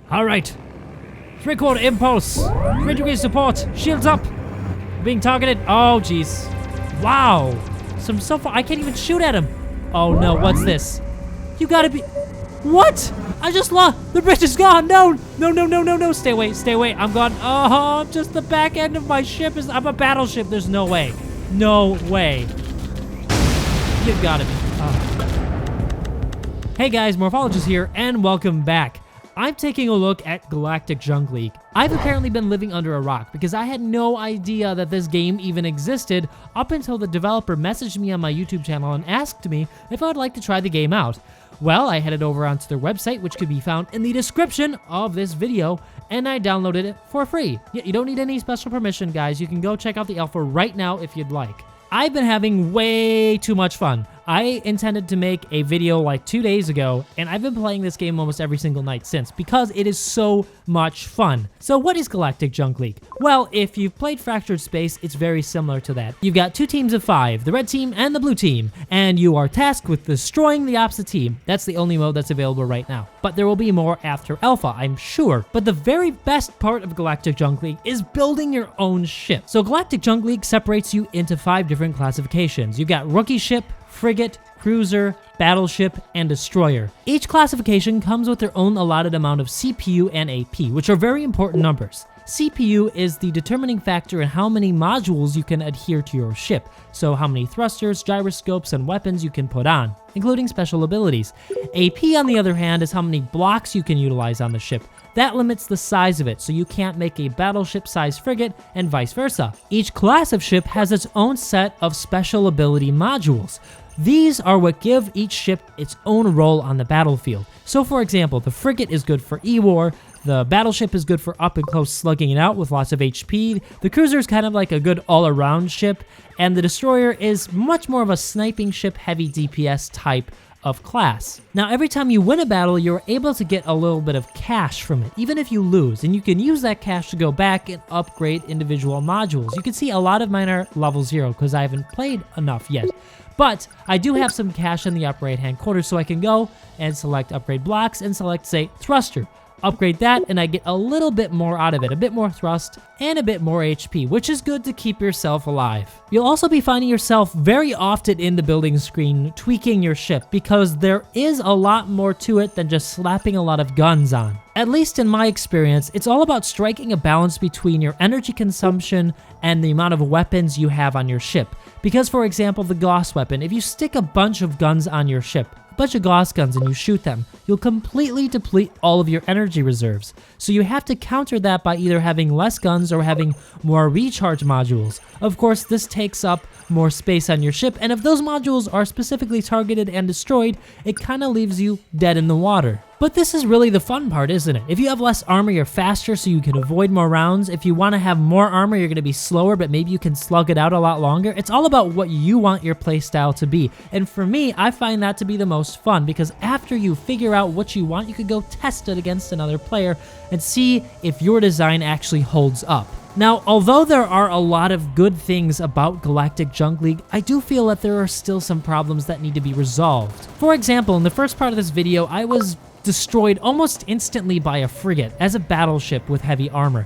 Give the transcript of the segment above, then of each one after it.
Alright. 3-quarter impulse. 3-degree support. Shields up. Being targeted. Oh, jeez. Wow. Some so far. I can't even shoot at him. Oh, no. What's this? You gotta be... What? I just lost. The bridge is gone. No. No, no, no, no, no. Stay away. Stay away. I'm gone. Oh, just the back end of my ship is... I'm a battleship. There's no way. No way. You gotta be... Hey guys, Morphologist here, and welcome back. I'm taking a look at Galactic Junk League. I've apparently been living under a rock because I had no idea that this game even existed up until the developer messaged me on my YouTube channel and asked me if I'd like to try the game out. Well, I headed over onto their website, which could be found in the description of this video, and I downloaded it for free. Yeah, you don't need any special permission, guys. You can go check out the alpha right now if you'd like. I've been having way too much fun. I intended to make a video like 2 days ago, and I've been playing this game almost every single night since because it is so much fun. So what is Galactic Junk League? Well, if you've played Fractured Space, it's very similar to that. You've got 2 teams of 5, the red team and the blue team, and you are tasked with destroying the opposite team. That's the only mode that's available right now. But there will be more after Alpha, I'm sure. But the very best part of Galactic Junk League is building your own ship. So Galactic Junk League separates you into 5 different classifications. You've got Rookie Ship, Frigate, Cruiser, Battleship, and Destroyer. Each classification comes with their own allotted amount of CPU and AP, which are very important numbers. CPU is the determining factor in how many modules you can adhere to your ship, so how many thrusters, gyroscopes, and weapons you can put on, including special abilities. AP, on the other hand, is how many blocks you can utilize on the ship. That limits the size of it, so you can't make a battleship-sized frigate, and vice versa. Each class of ship has its own set of special ability modules. These are what give each ship its own role on the battlefield. So for example, the frigate is good for E-War, the battleship is good for up-and-close slugging it out with lots of HP, the cruiser is kind of like a good all-around ship, and the destroyer is much more of a sniping ship, heavy DPS type of class. Now every time you win a battle, you're able to get a little bit of cash from it, even if you lose, and you can use that cash to go back and upgrade individual modules. You can see a lot of mine are level 0 because I haven't played enough yet. But I do have some cash in the upper right hand corner, so I can go and select upgrade blocks and select, say, thruster. Upgrade that, and I get a little bit more out of it, a bit more thrust and a bit more HP, which is good to keep yourself alive. You'll also be finding yourself very often in the building screen tweaking your ship because there is a lot more to it than just slapping a lot of guns on. At least in my experience, it's all about striking a balance between your energy consumption and the amount of weapons you have on your ship. Because for example, the Gauss weapon, if you stick a bunch of guns on your ship, bunch of Gauss guns and you shoot them, you'll completely deplete all of your energy reserves. So you have to counter that by either having less guns or having more recharge modules. Of course, this takes up more space on your ship, and if those modules are specifically targeted and destroyed, it kind of leaves you dead in the water. But this is really the fun part, isn't it? If you have less armor, you're faster so you can avoid more rounds. If you want to have more armor, you're going to be slower, but maybe you can slug it out a lot longer. It's all about what you want your playstyle to be. And for me, I find that to be the most fun because after you figure out what you want, you could go test it against another player and see if your design actually holds up. Now, although there are a lot of good things about Galactic Junk League, I do feel that there are still some problems that need to be resolved. For example, in the first part of this video, I was destroyed almost instantly by a frigate as a battleship with heavy armor.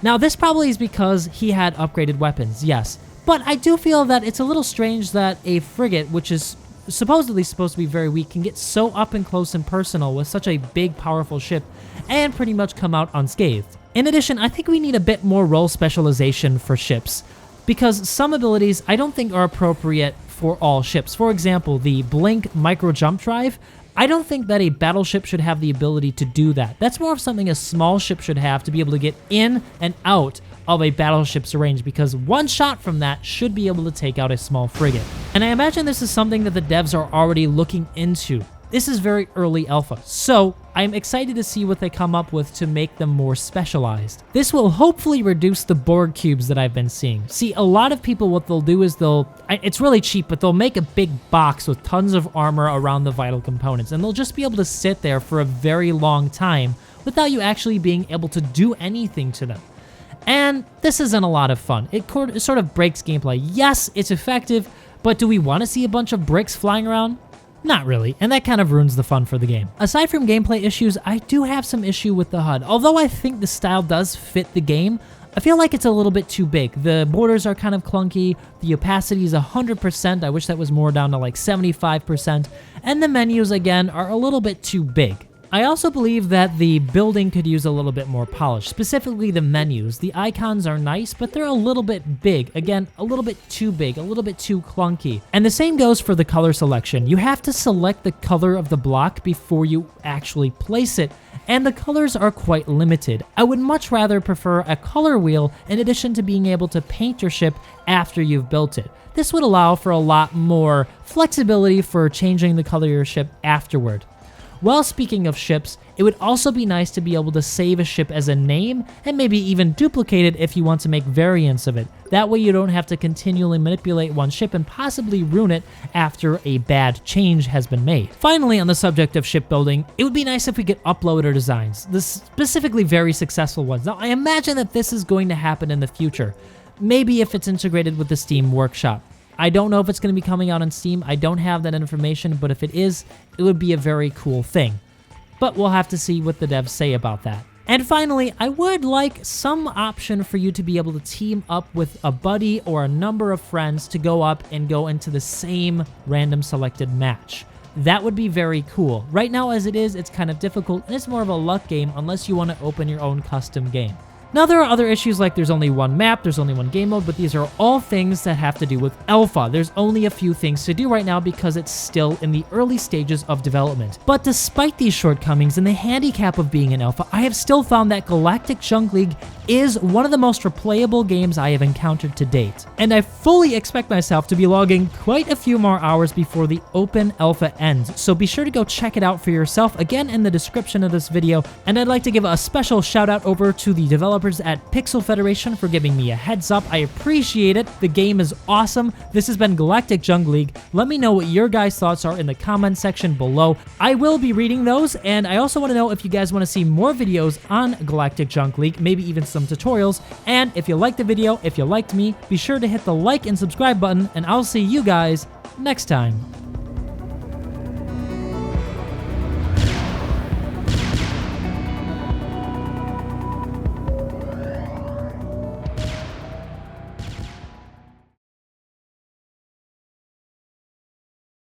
Now, this probably is because he had upgraded weapons, yes, but I do feel that it's a little strange that a frigate, which is supposedly supposed to be very weak, can get so up and close and personal with such a big, powerful ship and pretty much come out unscathed. In addition, I think we need a bit more role specialization for ships, because some abilities I don't think are appropriate for all ships. For example, the Blink Micro Jump Drive, I don't think that a battleship should have the ability to do that. That's more of something a small ship should have to be able to get in and out of a battleship's range, because one shot from that should be able to take out a small frigate. And I imagine this is something that the devs are already looking into. This is very early alpha, so I'm excited to see what they come up with to make them more specialized. This will hopefully reduce the Borg cubes that I've been seeing. See, a lot of people, what they'll do is it's really cheap, but they'll make a big box with tons of armor around the vital components, and they'll just be able to sit there for a very long time without you actually being able to do anything to them. And this isn't a lot of fun. It sort of breaks gameplay. Yes, it's effective, but do we want to see a bunch of bricks flying around? Not really, and that kind of ruins the fun for the game. Aside from gameplay issues, I do have some issue with the HUD. Although I think the style does fit the game, I feel like it's a little bit too big. The borders are kind of clunky, the opacity is 100%, I wish that was more down to like 75%, and the menus, again, are a little bit too big. I also believe that the building could use a little bit more polish, specifically the menus. The icons are nice, but they're a little bit big. Again, a little bit too big, a little bit too clunky. And the same goes for the color selection. You have to select the color of the block before you actually place it, and the colors are quite limited. I would much rather prefer a color wheel in addition to being able to paint your ship after you've built it. This would allow for a lot more flexibility for changing the color of your ship afterward. Well, speaking of ships, it would also be nice to be able to save a ship as a name and maybe even duplicate it if you want to make variants of it. That way you don't have to continually manipulate one ship and possibly ruin it after a bad change has been made. Finally, on the subject of shipbuilding, it would be nice if we could upload our designs, the specifically very successful ones. Now, I imagine that this is going to happen in the future. Maybe if it's integrated with the Steam Workshop. I don't know if it's going to be coming out on Steam. I don't have that information, but if it is, it would be a very cool thing. But we'll have to see what the devs say about that. And finally, I would like some option for you to be able to team up with a buddy or a number of friends to go up and go into the same random selected match. That would be very cool. Right now, as it is, it's kind of difficult, and it's more of a luck game unless you want to open your own custom game. Now, there are other issues like there's only one map, there's only one game mode, but these are all things that have to do with alpha. There's only a few things to do right now because it's still in the early stages of development. But despite these shortcomings and the handicap of being an alpha, I have still found that Galactic Junk League is one of the most replayable games I have encountered to date. And I fully expect myself to be logging quite a few more hours before the open alpha ends, so be sure to go check it out for yourself, again in the description of this video. And I'd like to give a special shout out over to the developers at PIXELFEDERATION for giving me a heads up. I appreciate it. The game is awesome. This has been Galactic Junk League. Let me know what your guys' thoughts are in the comment section below. I will be reading those, and I also want to know if you guys want to see more videos on Galactic Junk League, maybe even some tutorials. And if you liked the video, if you liked me, be sure to hit the like and subscribe button, and I'll see you guys next time.